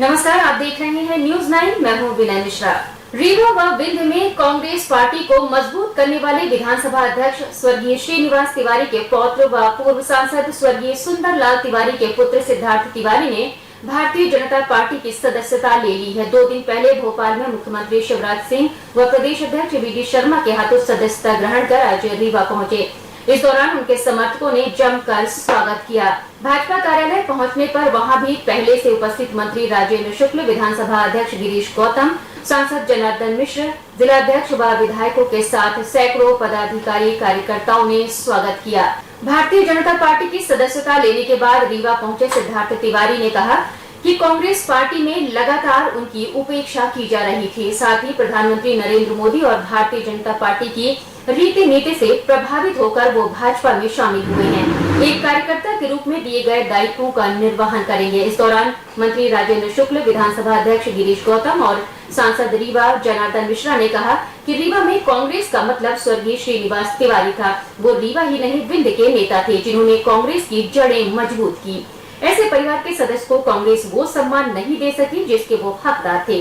नमस्कार, आप देख रहे हैं न्यूज 9। मैं हूं विनय मिश्रा। रीवा व विंध्य में कांग्रेस पार्टी को मजबूत करने वाले विधानसभा अध्यक्ष स्वर्गीय श्रीनिवास तिवारी के पौत्र व पूर्व सांसद स्वर्गीय सुंदरलाल तिवारी के पुत्र सिद्धार्थ तिवारी ने भारतीय जनता पार्टी की सदस्यता ले ली है। 2 दिन पहले भोपाल में मुख्यमंत्री शिवराज सिंह व प्रदेश अध्यक्ष वी.डी. शर्मा के हाथों सदस्यता ग्रहण कर आज रीवा पहुंचे। इस दौरान उनके समर्थकों ने जमकर स्वागत किया। भाजपा कार्यालय पहुंचने पर वहां भी पहले से उपस्थित मंत्री राजेंद्र शुक्ल, विधानसभा अध्यक्ष गिरीश गौतम, सांसद जनार्दन मिश्र, जिलाध्यक्ष व विधायकों के साथ सैकड़ों पदाधिकारी कार्यकर्ताओं ने स्वागत किया। भारतीय जनता पार्टी की सदस्यता लेने के बाद रीवा पहुंचे सिद्धार्थ तिवारी ने कहा कि कांग्रेस पार्टी में लगातार उनकी उपेक्षा की जा रही थी। साथ ही प्रधानमंत्री नरेंद्र मोदी और भारतीय जनता पार्टी की रीति नीति से प्रभावित होकर वो भाजपा में शामिल हुए हैं। एक कार्यकर्ता के रूप में दिए गए दायित्वों का निर्वहन करेंगे। इस दौरान मंत्री राजेंद्र शुक्ल, विधानसभा अध्यक्ष गिरीश गौतम और सांसद रीवा जनार्दन मिश्रा ने कहा कि रीवा में कांग्रेस का मतलब स्वर्गीय श्रीनिवास तिवारी था। वो रीवा ही नहीं, विंध्य के नेता थे जिन्होंने कांग्रेस की जड़ें मजबूत की। ऐसे परिवार के सदस्य को कांग्रेस वो सम्मान नहीं दे सकी जिसके वो हकदार थे।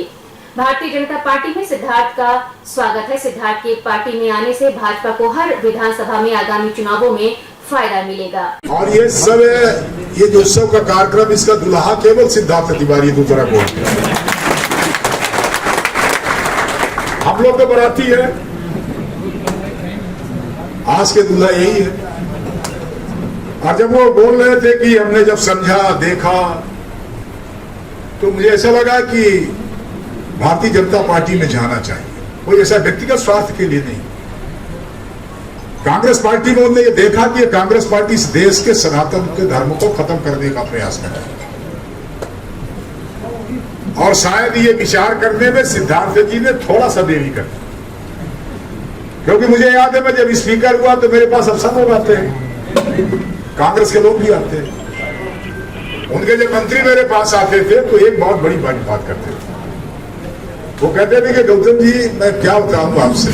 भारतीय जनता पार्टी में सिद्धार्थ का स्वागत है। सिद्धार्थ के पार्टी में आने से भाजपा को हर विधानसभा में आगामी चुनावों में फायदा मिलेगा। और ये सब ये जो उत्सव का कार्यक्रम, इसका दुल्हा केवल सिद्धार्थ तिवारी, दूसरा कोई। हम लोग तो बराती है, आज के दूल्हा यही है। और जब वो बोल रहे थे कि हमने जब समझा देखा तो मुझे ऐसा लगा कि भारतीय जनता पार्टी में जाना चाहिए, कोई ऐसा व्यक्तिगत स्वार्थ के लिए नहीं। कांग्रेस पार्टी में उन्होंने ये देखा कि कांग्रेस पार्टी इस देश के सनातन के धर्म को खत्म करने का प्रयास कर रही है। और शायद ये विचार करने में सिद्धार्थ जी ने थोड़ा सा देरी कर दी, क्योंकि मुझे याद है मैं जब स्पीकर हुआ तो मेरे पास अफसर लोग आते हैं, कांग्रेस के लोग भी आते हैं। उनके जब मंत्री मेरे पास आते थे तो एक बहुत बड़ी बात करते थे। वो कहते थे कि गौतम जी मैं क्या बताऊं आपसे,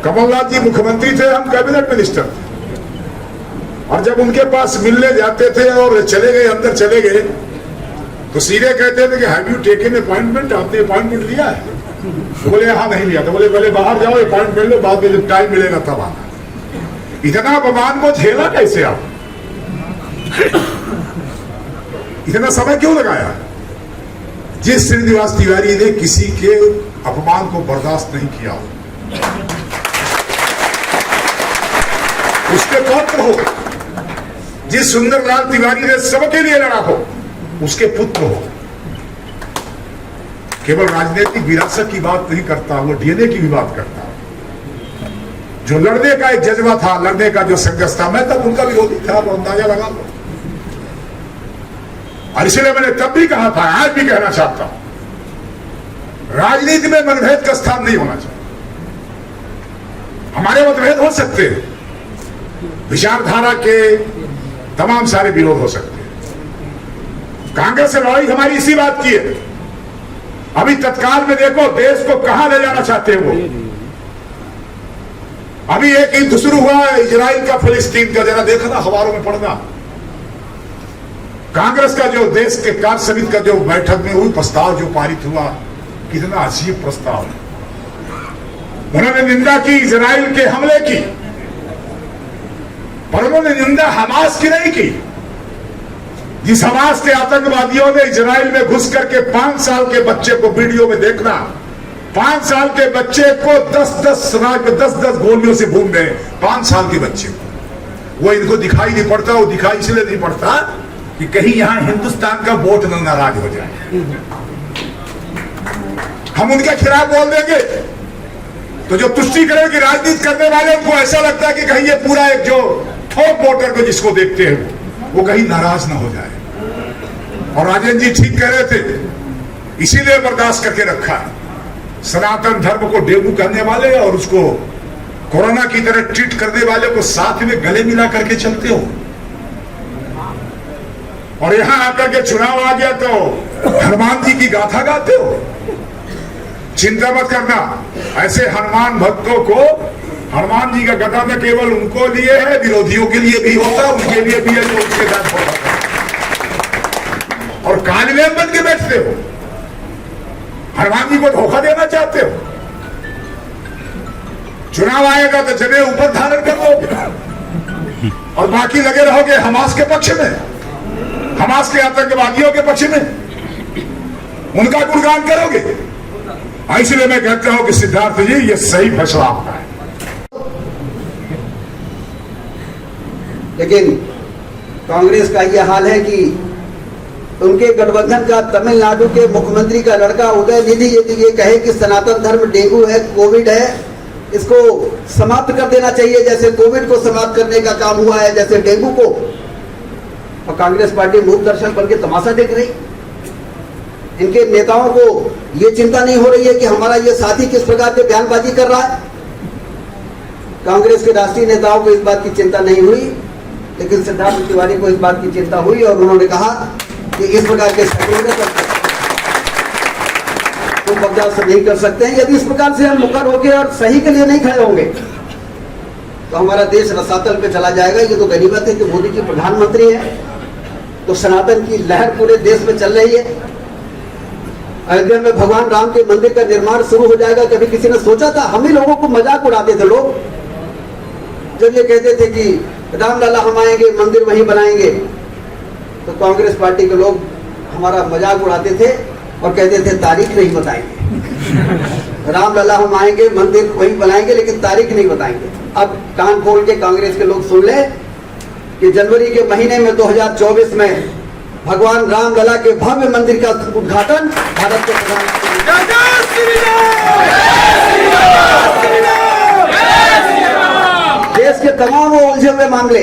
कमलनाथ जी मुख्यमंत्री थे, हम कैबिनेट मिनिस्टर थे, और जब उनके पास मिलने जाते थे और चले गए, अंदर चले गए, तो सीधे कहते थे कि हैव यू टेकन अपॉइंटमेंट, आपने अपॉइंटमेंट लिया है? तो बोले हाँ नहीं लिया। तो बोले पहले बाहर जाओ, अपॉइंटमेंट लो, बाद में जब टाइम मिलेगा तब आना। इतना अपमान को झेला कैसे आप? इतना समय क्यों लगाया? जिस श्रीनिवास तिवारी ने किसी के अपमान को बर्दाश्त नहीं किया, उसके पुत्र हो। जिस सुंदरलाल तिवारी ने सबके लिए लड़ा हो, उसके पुत्र हो। केवल राजनीतिक विरासत की बात नहीं करता, वो डीएनए की भी बात करता। जो लड़ने का एक जज्बा था, लड़ने का जो संघर्ष था, मैं तब उनका विरोधी था, वो अंदाजा लगा लो। और इसलिए मैंने तब भी कहा था, आज भी कहना चाहता हूं, राजनीति में मतभेद का स्थान नहीं होना चाहिए। हमारे मतभेद हो सकते हैं, विचारधारा के तमाम सारे विरोध हो सकते हैं। कांग्रेस से लड़ाई हमारी इसी बात की है। अभी तत्काल में देखो देश को कहां ले जाना चाहते हैं वो। अभी एक युद्ध शुरू हुआ है, इजराइल का, फिलिस्तीन का, जरा देखा ना अखबारों में पढ़ना। कांग्रेस का जो देश के कार्य समिति का जो बैठक में हुई प्रस्ताव जो पारित हुआ, कितना अजीब प्रस्ताव है। उन्होंने निंदा की इजराइल के हमले की, पर उन्होंने निंदा हमास की नहीं की। जिस हमास के आतंकवादियों ने इजराइल में घुस करके 5 साल के बच्चे को वीडियो में देखना, 5 साल के बच्चे को 10-10 गोलियों से भून गए, 5 साल के बच्चे को। वो इनको दिखाई नहीं पड़ता, वो दिखाई इसलिए नहीं पड़ता कि कहीं यहां हिंदुस्तान का वोट न नाराज हो जाए। हम उनके खिलाफ बोल देंगे तो जो तुष्टिकरण की राजनीति करने वाले, उनको ऐसा लगता है कि कहीं ये पूरा एक जो थोक वोटर को जिसको देखते हैं वो कहीं नाराज ना हो जाए। और राजेंद्र जी ठीक कह रहे थे, इसीलिए बर्दाश्त करके रखा। सनातन धर्म को डेंगू करने वाले और उसको कोरोना की तरह ट्रीट करने वाले को साथ में गले मिला करके चलते हो, और यहां आकर के चुनाव आ गया तो हनुमान जी की गाथा गाते हो। चिंता मत करना, ऐसे हनुमान भक्तों को, हनुमान जी का गदा में केवल उनको लिए है, विरोधियों के लिए भी होता है, उनके लिए भी है जो उनके साथ होता है। और कानवेल बन के बैठते हो, हनुमान जी को धोखा देना चाहते हो। चुनाव आएगा तो जगह ऊपर धारण कर लोगे और बाकी लगे रहोगे हमास के पक्ष में, हमास के आतंकवादियों के पक्ष में, उनका गुणगान करोगे। इसलिए मैं कहता हूं कि सिद्धार्थ जी ये सही फैसला आपका है। लेकिन कांग्रेस का यह हाल है कि उनके गठबंधन का तमिलनाडु के मुख्यमंत्री का लड़का उदयनिधि यदि ये कहे कि सनातन धर्म डेंगू है, कोविड है, इसको समाप्त कर देना चाहिए, जैसे कोविड को समाप्त करने का काम हुआ है, जैसे डेंगू को, और कांग्रेस पार्टी मूक दर्शक बन के तमाशा देख रही। इनके नेताओं को ये चिंता नहीं हो रही है कि हमारा ये साथी किस प्रकार से बयानबाजी कर रहा है। कांग्रेस के राष्ट्रीय नेताओं को इस बात की चिंता नहीं हुई, लेकिन सिद्धार्थ तिवारी को इस बात की चिंता हुई और उन्होंने कहा कि इस प्रकार के तुम बर्दाश्त नहीं कर सकते हैं। यदि इस प्रकार से हम मुकर होंगे और सही के लिए नहीं खड़े होंगे तो हमारा देश रसातल पे चला जाएगा। ये तो गनीमत है कि मोदी जी प्रधानमंत्री हैं, तो सनातन की लहर पूरे देश में चल रही है। अयोध्या में भगवान राम के मंदिर का निर्माण शुरू हो जाएगा। कभी किसी ने सोचा था? हम ही लोगों को मजाक उड़ाते थे लोग जब ये कहते थे कि रामलला हम आएंगे, मंदिर वहीं बनाएंगे, तो कांग्रेस पार्टी के लोग हमारा मजाक उड़ाते थे और कहते थे तारीख नहीं बताएंगे। रामलला हम आएंगे, मंदिर वहीं बनाएंगे, लेकिन तारीख नहीं बताएंगे। अब कान खोल के कांग्रेस के लोग सुन ले कि जनवरी के महीने में 2024 में भगवान रामलला के भव्य मंदिर का उद्घाटन भारत के प्रधानमंत्री देश के तमाम वो उलझे हुए मामले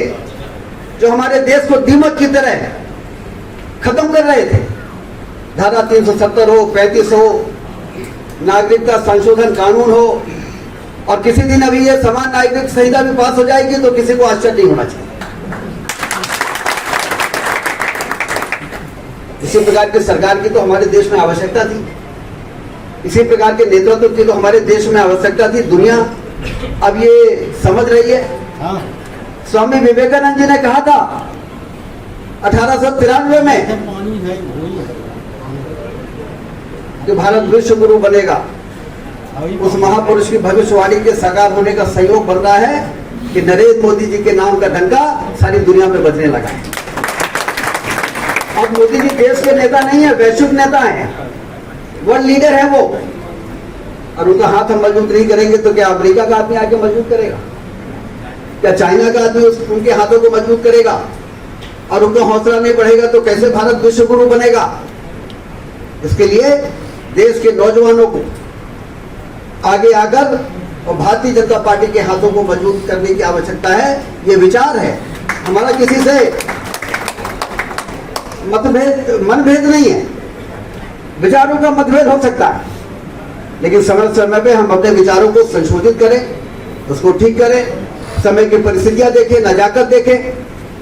जो हमारे देश को दीमक की तरह खत्म कर रहे थे, धारा 370 हो, 35 हो, नागरिकता संशोधन कानून हो, और किसी दिन अभी ये समान नागरिक संहिता भी पास हो जाएगी तो किसी को आश्चर्य नहीं होना चाहिए। इसी प्रकार की सरकार की तो हमारे देश में आवश्यकता थी, इसी प्रकार के नेतृत्व की तो हमारे देश में आवश्यकता थी। दुनिया अब ये समझ रही है। स्वामी विवेकानंद जी ने कहा था 1893 में कि भारत विश्व गुरु बनेगा। उस महापुरुष की भविष्यवाणी के साकार होने का सहयोग बन रहा है कि नरेंद्र मोदी जी के नाम का डंका सारी दुनिया में बजने लगा है। अब मोदी जी देश के नेता नहीं है, वैश्विक नेता है, वर्ल्ड लीडर है वो, और उनका हाथ हम मजबूत नहीं करेंगे तो क्या अमेरिका का आदमी आके मजबूत करेगा? क्या चाइना का आदमी उनके हाथों को मजबूत करेगा? और उनका हौसला नहीं बढ़ेगा तो कैसे भारत विश्व गुरु बनेगा? इसके लिए देश के नौजवानों को आगे आकर और भारतीय जनता पार्टी के हाथों को मजबूत करने की आवश्यकता है। ये विचार है हमारा, किसी से मनभेद नहीं है। विचारों का मतभेद हो सकता है, लेकिन समय समय पे हम अपने विचारों को संशोधित करें, उसको ठीक करें, समय की परिस्थितियां देखें, नजाकत देखें।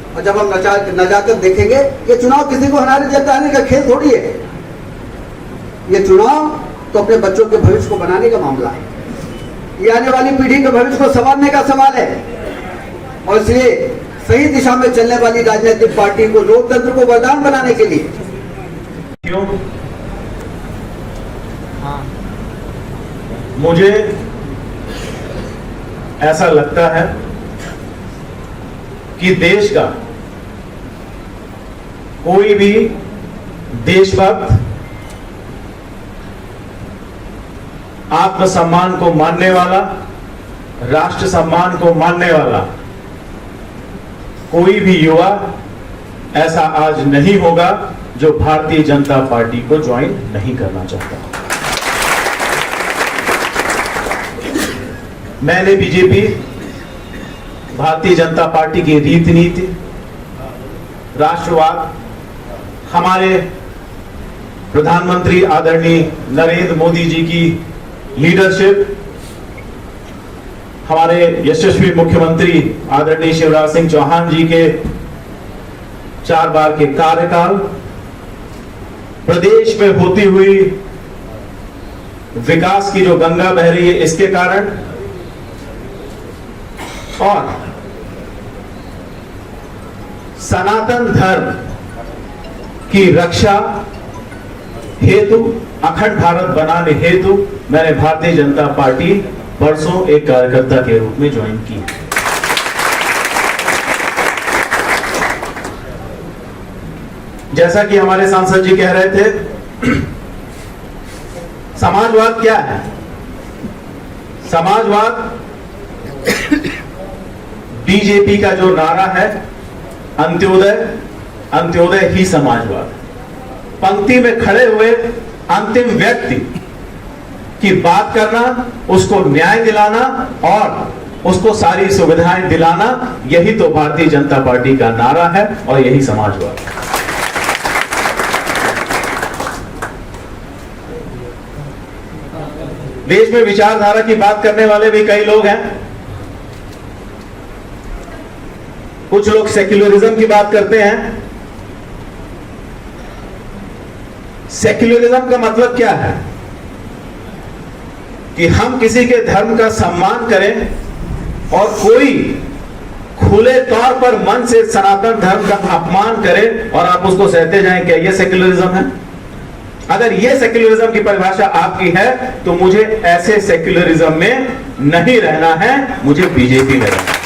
और जब हम नजाकत देखेंगे, ये चुनाव किसी को हराने जिताने का खेल थोड़ी है। ये चुनाव तो अपने बच्चों के भविष्य को बनाने का मामला है। ये आने वाली पीढ़ी के भविष्य को संवारने का सवाल है, और इसलिए सही दिशा में चलने वाली राजनीतिक पार्टी को, लोकतंत्र को वरदान बनाने के लिए क्यों मुझे ऐसा लगता है कि देश का कोई भी देशभक्त आत्मसम्मान को मानने वाला, राष्ट्र सम्मान को मानने वाला कोई भी युवा ऐसा आज नहीं होगा जो भारतीय जनता पार्टी को ज्वाइन नहीं करना चाहता। मैंने बीजेपी, भारतीय जनता पार्टी की रीति नीति, राष्ट्रवाद, हमारे प्रधानमंत्री आदरणीय नरेंद्र मोदी जी की लीडरशिप, हमारे यशस्वी मुख्यमंत्री आदरणीय शिवराज सिंह चौहान जी के 4 बार के कार्यकाल, प्रदेश में होती हुई विकास की जो गंगा बह रही है इसके कारण, और सनातन धर्म की रक्षा हेतु, अखंड भारत बनाने हेतु मैंने भारतीय जनता पार्टी परसों एक कार्यकर्ता के रूप में ज्वाइन की। जैसा कि हमारे सांसद जी कह रहे थे, समाजवाद क्या है? समाजवाद बीजेपी का जो नारा है, अंत्योदय, अंत्योदय ही समाजवाद। पंक्ति में खड़े हुए अंतिम व्यक्ति की बात करना, उसको न्याय दिलाना और उसको सारी सुविधाएं दिलाना, यही तो भारतीय जनता पार्टी का नारा है और यही समाजवाद। देश में विचारधारा की बात करने वाले भी कई लोग हैं। कुछ लोग सेक्युलरिज्म की बात करते हैं। सेक्युलरिज्म का मतलब क्या है? कि हम किसी के धर्म का सम्मान करें और कोई खुले तौर पर मन से सनातन धर्म का अपमान करे और आप उसको सहते जाएं, क्या यह सेक्युलरिज्म है? अगर यह सेक्युलरिज्म की परिभाषा आपकी है तो मुझे ऐसे सेक्युलरिज्म में नहीं रहना है, मुझे बीजेपी में रहना है।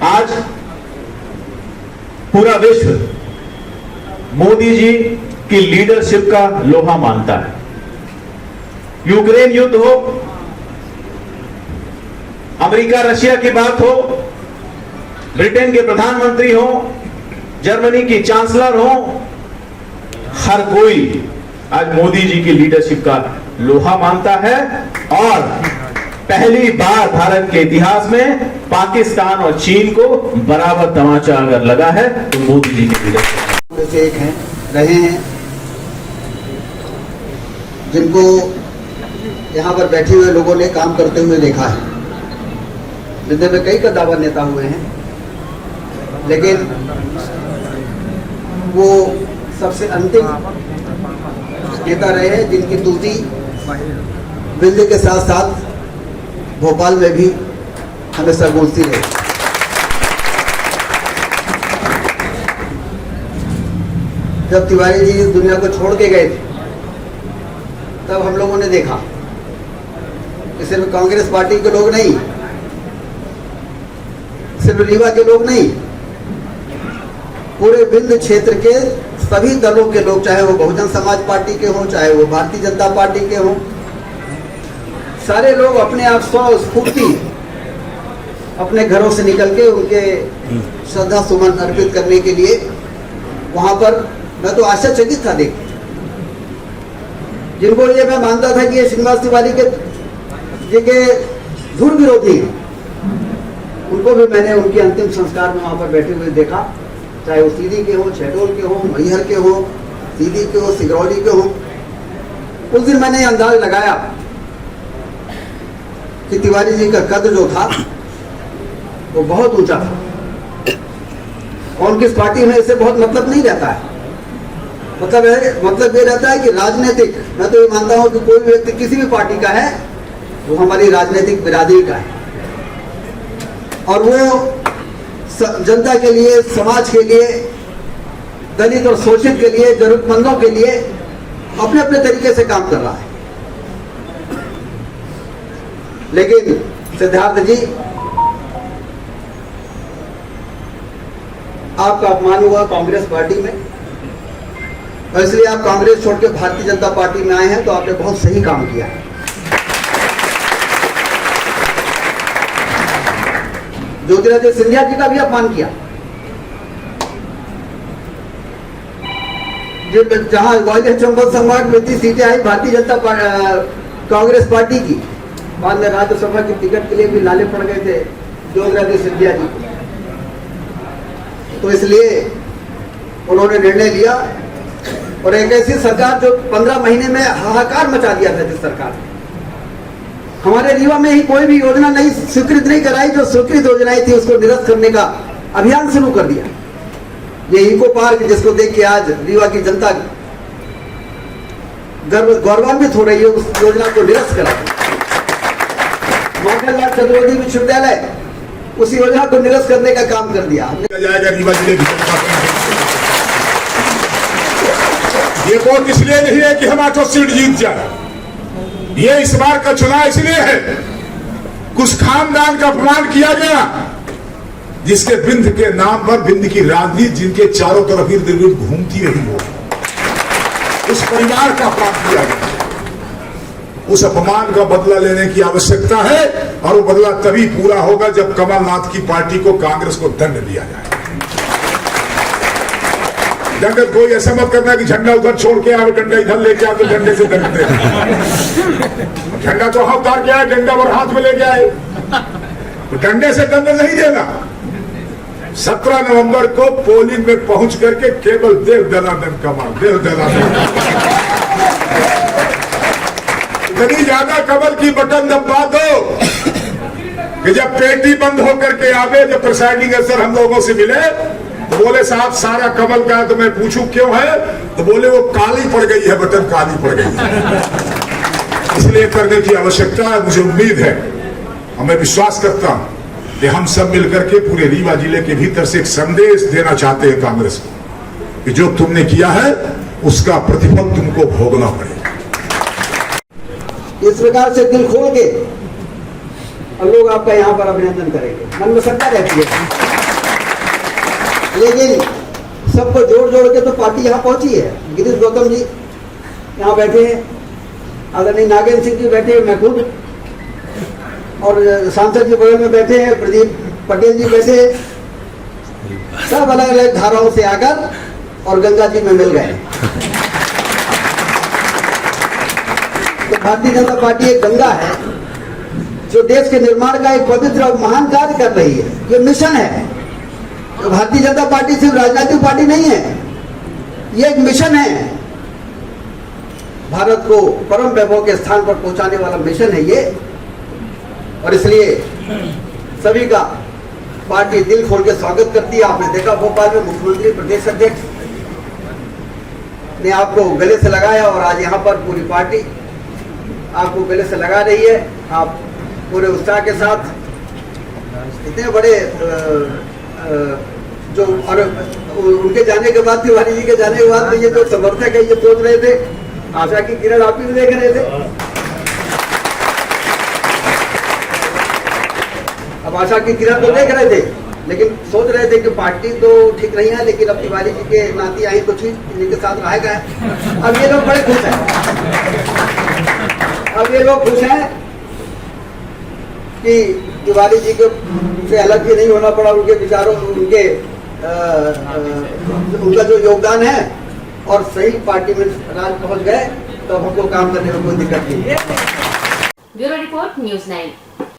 आज पूरा विश्व मोदी जी की लीडरशिप का लोहा मानता है। यूक्रेन युद्ध हो, अमेरिका रशिया की बात हो, ब्रिटेन के प्रधानमंत्री हो, जर्मनी की चांसलर हो, हर कोई आज मोदी जी की लीडरशिप का लोहा मानता है। और पहली बार भारत के इतिहास में पाकिस्तान और चीन को बराबर तमाचा अगर लगा है तो मोदी जी की लीडरशिप में से एक हैं, रहे हैं, जिनको यहाँ पर बैठे हुए लोगों ने काम करते हुए देखा है। जिंदगी में कई कद्दावर नेता हुए हैं, लेकिन वो सबसे अंतिम नेता रहे हैं जिनकी तुलसी दिल्ली के साथ साथ भोपाल में भी हमेशा गूंजती रही। जब तिवारी जी इस दुनिया को छोड़ के गए थे, तब हम लोगों ने देखा कि सिर्फ कांग्रेस पार्टी के लोग नहीं, सिर्फ रीवा के लोग नहीं, पूरे विंध्य क्षेत्र के सभी दलों के लोग, चाहे वो बहुजन समाज पार्टी के हों, चाहे वो भारतीय जनता पार्टी के हों, सारे लोग अपने आप स्वस्फूर्ति अपने घरों से निकल के उनके श्रद्धा सुमन अर्पित करने के लिए वहां पर, मैं तो आश्चर्यचकित था देख, जिनको ये मैं मानता था कि ये श्रीनिवास तिवारी के धुर विरोधी हैं, उनको भी मैंने उनके अंतिम संस्कार में वहां पर बैठे हुए देखा। चाहे वो सीधी के हो, शहडोल के हो, मैहर के हो, सीधी के हो, सिगरौली के हो। उस दिन मैंने अंदाज लगाया कि तिवारी जी का कद जो था वो बहुत ऊंचा था और उनकी पार्टी में इससे बहुत मतलब नहीं रहता है। मतलब ये रहता है कि राजनीतिक, मैं तो ये मानता हूं कि कोई व्यक्ति किसी भी पार्टी का है वो हमारी राजनीतिक बिरादरी का है और वो जनता के लिए, समाज के लिए, दलित और शोषित के लिए, जरूरतमंदों के लिए अपने अपने तरीके से काम कर रहा है। लेकिन सिद्धार्थ जी, आपका अपमान हुआ कांग्रेस पार्टी में और इसलिए आप कांग्रेस छोड़ के भारतीय जनता पार्टी में आए हैं, तो आपने बहुत सही काम किया है। ज्योतिरादित्य सिंधिया जी का भी अपमान किया। जहां ग्वालियर चंबल संभाग में 30 सीटें आई भारतीय जनता कांग्रेस पार्टी की, बाद में राज्यसभा की टिकट के लिए भी लाले पड़ गए थे ज्योतिरादित्य सिंधिया जी को। तो इसलिए उन्होंने निर्णय लिया और एक ऐसी सरकार जो 15 महीने में हाहाकार मचा दिया था, जिस सरकार ने हमारे रीवा में ही कोई भी योजना नहीं स्वीकृत नहीं कराई, जो स्वीकृत योजनाएं थी उसको निरस्त करने का अभियान शुरू कर दिया। ये इको पार्क जिसको देख के आज रीवा की जनता गौरवान्वित हो रही है, उस योजना को निरस्त करा। मोहनलाल चतुर्वेदी विश्वविद्यालय उस योजना को निरस्त करने का काम कर दिया हमने। जाएगा रीवा जिले की ये वोट इसलिए नहीं है कि हम 8 सीट जीत जाए, ये इस बार का चुनाव इसलिए है कुछ खानदान का अपमान किया गया जिसके बिंद के नाम पर बिंद की राजनीति जिनके चारों तरफ इर्द गिर्द घूमती रही हो, उस परिवार का अपमान किया गया। उस अपमान का बदला लेने की आवश्यकता है और वो बदला तभी पूरा होगा जब कमलनाथ की पार्टी को, कांग्रेस को दंड दिया जाए। दंड कोई ऐसा मत करना कि झंडा उधर छोड़ के आओ, डंडा इधर लेके आओ तो डंडे से दंड दे। झंडा तो हाथ उतार के आए, डंडा और हाथ में लेके आए, तो डंडे से दंड नहीं देना। 17 नवंबर को पोलिंग में पहुंच करके केवल देव दलादन कमाल, देव दलादन इतनी ज्यादा कमल की बटन दबा दो कि जब पेटी बंद होकर के आवे, जब प्रिसाइडिंग अफसर हम लोगों से मिले तो बोले साहब सारा कमल का है, तो मैं पूछूं क्यों है, तो बोले वो काली पड़ गई है, बटन काली पड़ गई है, इसलिए करने की आवश्यकता है। मुझे उम्मीद है और मैं विश्वास करता हूं कि हम सब मिलकर के पूरे रीवा जिले के भीतर से एक संदेश देना चाहते हैं कांग्रेस को कि जो तुमने किया है उसका प्रतिफल तुमको भोगना पड़ेगा। इस प्रकार से दिल खोल के और लोग आपका यहाँ पर अभिनंदन करेंगे, मन में श्रद्धा रहती है। लेकिन सबको जोड़ जोड़ के तो पार्टी यहाँ पहुंची है। गिरीश गौतम जी यहाँ बैठे हैं, आदरणीय नागेंद्र सिंह जी बैठे हैं, मैं खुद, और सांसद जी बगल में बैठे हैं, प्रदीप पटेल जी बैठे हैं, सब अलग अलग धाराओं से आकर और गंगा जी में मिल गए। तो भारतीय जनता पार्टी एक गंगा है जो देश के निर्माण का एक पवित्र और महान कार्य कर रही है। ये मिशन है। तो भारतीय जनता पार्टी सिर्फ राजनीतिक पार्टी नहीं है, ये एक मिशन है। भारत को परम वैभव के स्थान पर पहुंचाने वाला मिशन है ये, और इसलिए सभी का पार्टी दिल खोल के स्वागत करती है। आपने देखा भोपाल में मुख्यमंत्री, प्रदेश अध्यक्ष ने आपको गले से लगाया और आज यहाँ पर पूरी पार्टी आपको गले से लगा रही है। आप पूरे उत्साह के साथ इतने बड़े जो, और उनके जाने के बाद, तिवारी जी के जाने के बाद ये जो समर्थक है ये सोच रहे थे, आशा की किरण आप भी देख रहे थे, अब आशा की किरण तो देख रहे थे, लेकिन सोच रहे थे कि पार्टी तो ठीक नहीं है, लेकिन अब तिवारी जी के नाती आई तो ठीक, इनके साथ रहेगा। अब ये लोग बड़े खुश हैं, अब ये लोग खुश हैं कि तिवारी जी को से अलग भी नहीं होना पड़ा, उनके विचारों, उनका जो योगदान है, और सही पार्टी में राज पहुंच गए तो हमको काम करने में कोई दिक्कत नहीं है। Bureau report news 9।